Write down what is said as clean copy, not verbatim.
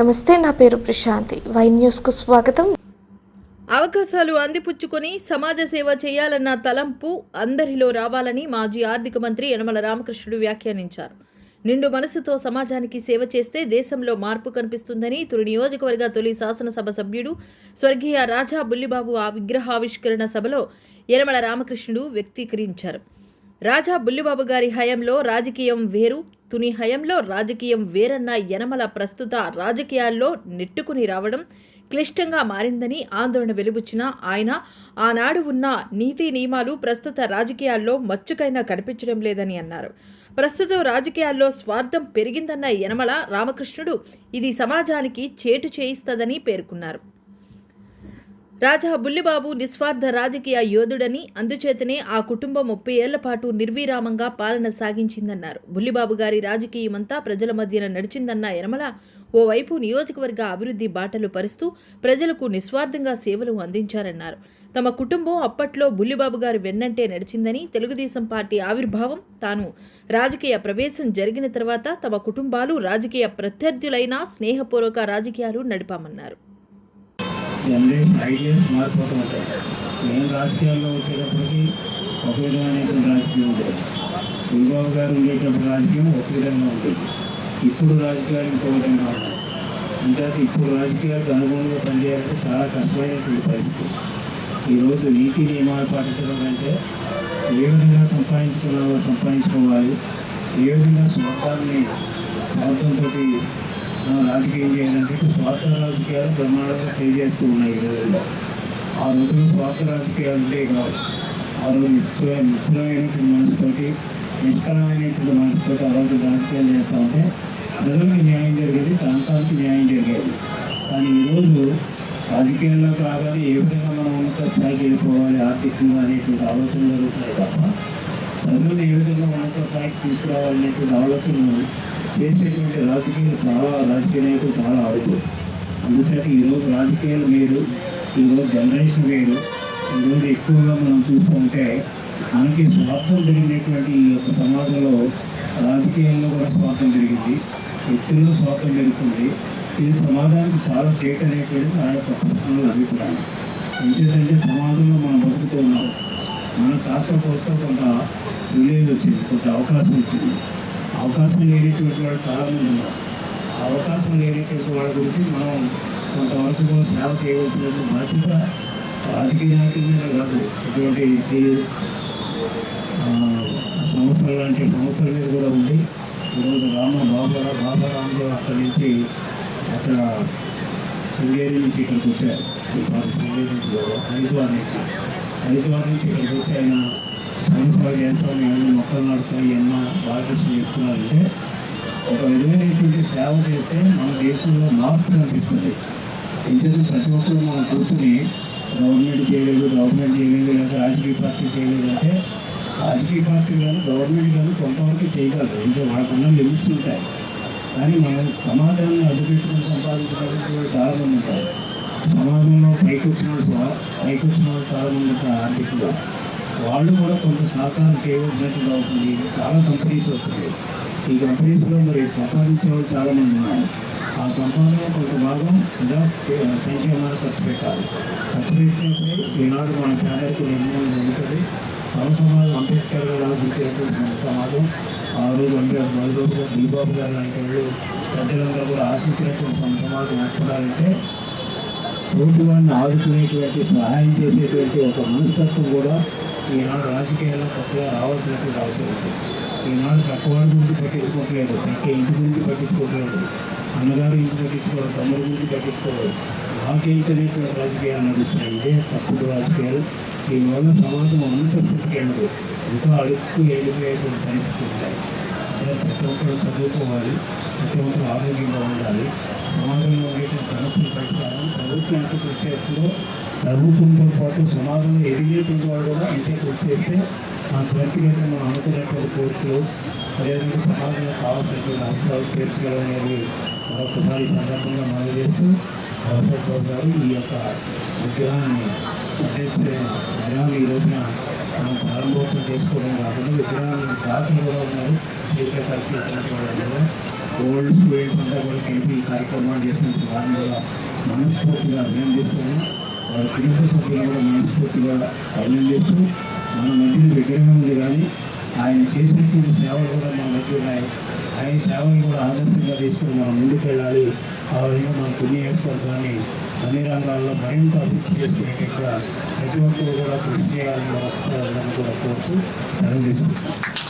నమస్తే, నా పేరు ప్రశాంతి. వై న్యూస్కు స్వాగతం. అవకాశాలు అందిపుచ్చుకొని సమాజ సేవ చేయాలన్న తలంపు అందరిలో రావాలని మాజీ ఆర్థిక మంత్రి యనమల రామకృష్ణుడు వ్యాఖ్యానించారు. నిండు మనసుతో సమాజానికి సేవ చేస్తే దేశంలో మార్పు కనిపిస్తుందని తుని నియోజకవర్గ తొలి శాసనసభ సభ్యుడు స్వర్గీయ రాజా బుల్లిబాబు ఆ విగ్రహావిష్కరణ సభలో యనమల రామకృష్ణుడు వ్యక్తీకరించారు. రాజా బుల్లిబాబు గారి హయాంలో రాజకీయం వేరు, తుని హయాంలో రాజకీయం వేరన్న యనమల ప్రస్తుత రాజకీయాల్లో నెట్టుకుని రావడం క్లిష్టంగా మారిందని ఆందోళన వెలుబుచ్చిన ఆయన, ఆనాడు ఉన్న నీతి నియమాలు ప్రస్తుత రాజకీయాల్లో మచ్చుకైనా కనిపించడం లేదని అన్నారు. ప్రస్తుతం రాజకీయాల్లో స్వార్థం పెరిగిందన్న యనమల రామకృష్ణుడు ఇది సమాజానికి చేటు చేయిస్తదని పేర్కొన్నారు. రాజా బుల్లిబాబు నిస్వార్థ రాజకీయ యోధుడని, అందుచేతనే ఆ కుటుంబం 30 ఏళ్ల పాటు నిర్విరామంగా పాలన సాగించిందన్నారు. బుల్లిబాబు గారి రాజకీయమంతా ప్రజల మధ్యన నడిచిందన్న యనమల ఓవైపు నియోజకవర్గ అభివృద్ధి బాటలు పరుస్తూ ప్రజలకు నిస్వార్థంగా సేవలు అందించారన్నారు. తమ కుటుంబం అప్పట్లో బుల్లిబాబు గారు వెన్నంటే నడిచిందని, తెలుగుదేశం పార్టీ ఆవిర్భావం, తాను రాజకీయ ప్రవేశం జరిగిన తర్వాత తమ కుటుంబాలు రాజకీయ ప్రత్యర్థులైన స్నేహపూర్వక రాజకీయాలు నడిపామన్నారు. జనరేషన్ ఐడియాస్ మారిపోతూ ఉంటాయి. నేను రాజకీయాల్లో వచ్చేటప్పటికి ఒక విధమైనటువంటి రాజకీయం ఉండేది. చంద్రబాబు గారు ఉండేటప్పుడు రాజకీయం ఒక విధంగా ఉంటుంది. ఇప్పుడు రాజకీయాలు ఇంకో విధంగా ఉన్నాయి. ఇంకా ఇప్పుడు రాజకీయాలకు అనుగుణంగా పనిచేయాలంటే చాలా కష్టమైనటువంటి పరిస్థితి. ఈరోజు నీతి నియమాలు పాటించడం కంటే ఏ విధంగా సంపాదించుకోవాలి, ఏ విధంగా స్వార్థంతో రాజకీయం చేయాలంటే స్వార్థ రాజకీయాలు బ్రహ్మాండంగా చేస్తూ ఉన్నాయి. ఈ రోజుల్లో ఆ రోజుల్లో స్వార్థ రాజకీయాలు ఉంటే కాదు. ఆ రోజు నిశ్చలమైనటువంటి మనసుతోటి, నిష్కలమైనటువంటి మనసుతోటి ఆ రోజు రాజకీయాలు చేస్తూ ఉంటే ప్రజలకు న్యాయం జరిగేది, ప్రాంతానికి న్యాయం జరిగేది. కానీ ఈరోజు రాజకీయాల్లో కాగానే ఏ విధంగా మనం ఉన్నత స్థాయికి వెళ్ళిపోవాలి ఆర్థికంగా అనేటువంటి ఆలోచనలు జరుగుతున్నాయి తప్ప ప్రజలను ఏ విధంగా ఉన్నత స్థాయికి తీసుకురావాలనేటువంటి ఆలోచనలు చేసేటువంటి రాజకీయ నాయకులు చాలా అడుగు. అందుచేత ఈరోజు రాజకీయాలు వేరు, ఈరోజు జనరేషన్ వేరు. ఈరోజు ఎక్కువగా మనం చూసుకుంటే మనకి స్వార్థం పెరిగినటువంటి ఈ యొక్క సమాజంలో రాజకీయాల్లో కూడా స్వార్థం పెరిగింది, వ్యక్తుల్లో స్వార్థం పెరుగుతుంది. ఇది సమాజానికి చాలా చేయటం అనేటువంటి నా యొక్క పర్సనల్ అభిప్రాయం. ఎందుకంటే సమాజంలో మనం బతుకుతూ ఉన్నాం. మన శాస్త్ర కోసం కొంత విలేజ్ వచ్చింది, కొంత అవకాశం వచ్చింది. అవకాశం లేనిటువంటి వాళ్ళు చాలామంది ఉన్నారు. అవకాశం లేనిటువంటి వాళ్ళ గురించి మనం కొంతవరకు కూడా సేవ చేయవలసినటువంటి బాధ్యత రాజకీయ నాయకుల మీద కాదు, ఇటువంటి సంస్థలు లాంటి సంస్థల మీద కూడా ఉంది. ఈరోజు బాబా రామదేవ్ అక్కడి నుంచి అక్కడ శృంగేరి నుంచి ఇక్కడికి వచ్చారు. శృంగేరి నుంచి హరిద్వార్ నుంచి ఇక్కడికి వచ్చి ఆయన సంవత్సరాలు చేస్తాం, ఏమైనా మొక్కలు నడుస్తాయి, ఎన్నో బాధ్యతలు చెప్తున్నారంటే ఒక విధమైనటువంటి సేవ చేస్తే మన దేశంలో మార్పు కనిపిస్తుంది. ఎందుకంటే ప్రతి ఒక్కరు మనం కూర్చుని గవర్నమెంట్ చేయలేదు లేదా రాజకీయ పార్టీ చేయలేదు అంటే రాజకీయ పార్టీ కానీ గవర్నమెంట్ కానీ కొంతవరకు చేయగలరు. ఇంకా వాళ్ళకున్న లిమిట్స్ ఉంటాయి. కానీ మనం సమాజాన్ని అడ్డుపెట్టుకుని సంపాదించడానికి చాలామంది ఉంటారు. సమాజంలో పైకి వచ్చిన వాళ్ళు చాలామంది ఉంటారు. ఆర్థికంగా వాళ్ళు కూడా కొంత సహకారం చేయవలసినట్టుగా అవుతుంది. చాలా కంపెనీస్ వస్తుంది. ఈ కంపెనీస్లో మరి సంపాదించే వాళ్ళు చాలామంది ఉన్నారు. ఆ సంపాదన కొంత భాగం సంక్షేమాన్ని ఖర్చు పెట్టాలి. ఖర్చు పెట్టినప్పుడు ఈనాడు మన పేదలకు నిర్ణయం జరుగుతుంది. సమాజం అంబేద్కర్ గారు ఆశించినటువంటి సమాజం, ఆ రోజు బుల్లిబాబు గారు లాంటి వాళ్ళు ప్రజలందరూ కూడా ఆశించినటువంటి సమాజం ఏర్పడాలంటే రోడ్డు వాడిని ఆదుకునేటువంటి సహాయం చేసేటువంటి ఒక మనస్తత్వం కూడా ఈనాడు రాజకీయాల్లో కొత్తగా రావాల్సినటువంటి అవసరం ఉంది. ఈనాడు పక్కవాడి గురించి పట్టించుకోవట్లేదు, ప్రతి ఇంటి గురించి పట్టించుకోవట్లేదు, అన్నగారు ఇంటి పట్టించుకోవడం, తమ్ముడి గురించి పట్టించుకోవడం, నాకేంటనేటువంటి రాజకీయాలు నడుస్తున్నాయి. ఇదే తప్పుడు రాజకీయాలు. దీనివల్ల సమాజం ఉన్నత స్థితికి వెళ్ళదు, ఇంకా అడుక్కు వెళ్ళిపోయేటువంటి పరిస్థితులు ఉంటాయి. ప్రతి ఒక్కరు చదువుకోవాలి, ప్రతి ఒక్కరు ఆరోగ్యంగా ఉండాలి. సమాజంలో ఉండేటువంటి సమస్యల పరిష్కారం ప్రభుత్వం ఎంత కృషి చేస్తుందో ప్రభుత్వంతో పాటు సమాజంలో ఎదిగేటువంటి వాళ్ళు కూడా ఎంతో కృషి చేస్తే ఆ వ్యక్తిగతంగా మనం అనుకునేటువంటి కోర్సులు అదేవిధంగా సమాజంలో కావాల్సినటువంటి అవసరాలు తీర్చగలనేది మరొకసారి సందర్భంగా మనం చేస్తూ బాబు గారు ఈ యొక్క విగ్రహాన్ని ఈ రోజున మనం ప్రారంభోత్సవం చేసుకోవడం కాకుండా విగ్రహాన్ని దాఖలు కూడా ఉన్నారు. ఓల్డ్ స్టూడెంట్స్ అంతా కూడా కలిపి ఈ కార్యక్రమాలు చేసినట్టు వారిని కూడా మనస్ఫూర్తిగా అభినందిస్తున్నాం. వాళ్ళ కుటుంబ సభ్యులు కూడా మనస్ఫూర్తిగా అభినందిస్తూ మన మధ్య విగ్రహం ఉంది, కానీ ఆయన చేసినటువంటి సేవలు కూడా మన మధ్య ఉన్నాయి. ఆయన సేవలు కూడా ఆదర్శంగా తీసుకుని మనం ముందుకు వెళ్ళాలి. ఆ విధంగా మన పుణ్యవర్గాన్ని అన్ని రంగాల్లో మరింత అభివృద్ధి చేసుకునేట్టుగా ప్రతి ఒక్కరు కూడా కృషి చేయాలని కూడా కోరుతూ సెలవు తీసుకుంటాం.